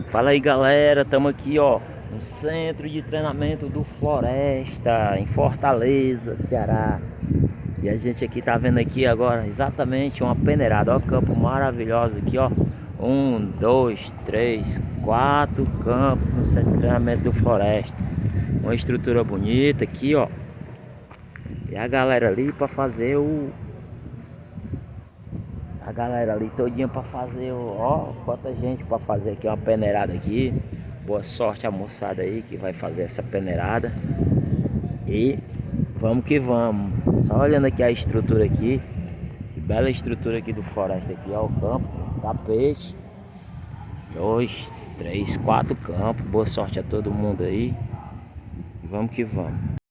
Fala aí, galera, estamos aqui, ó, no centro de treinamento do Floresta, em Fortaleza, Ceará. E a gente aqui tá vendo aqui agora exatamente uma peneirada, ó, campo maravilhoso aqui, ó. Um, dois, três, quatro campos no centro de treinamento do Floresta. Uma estrutura bonita aqui, ó. E a galera ali para fazer a galera ali todinha pra fazer, ó, quanta gente pra fazer aqui uma peneirada aqui. Boa sorte a moçada aí que vai fazer essa peneirada. E vamos que vamos. Só olhando aqui a estrutura aqui. Que bela estrutura aqui do Floresta aqui, ó, o campo, tapete. Dois, três, quatro campos. Boa sorte a todo mundo aí. E vamos que vamos.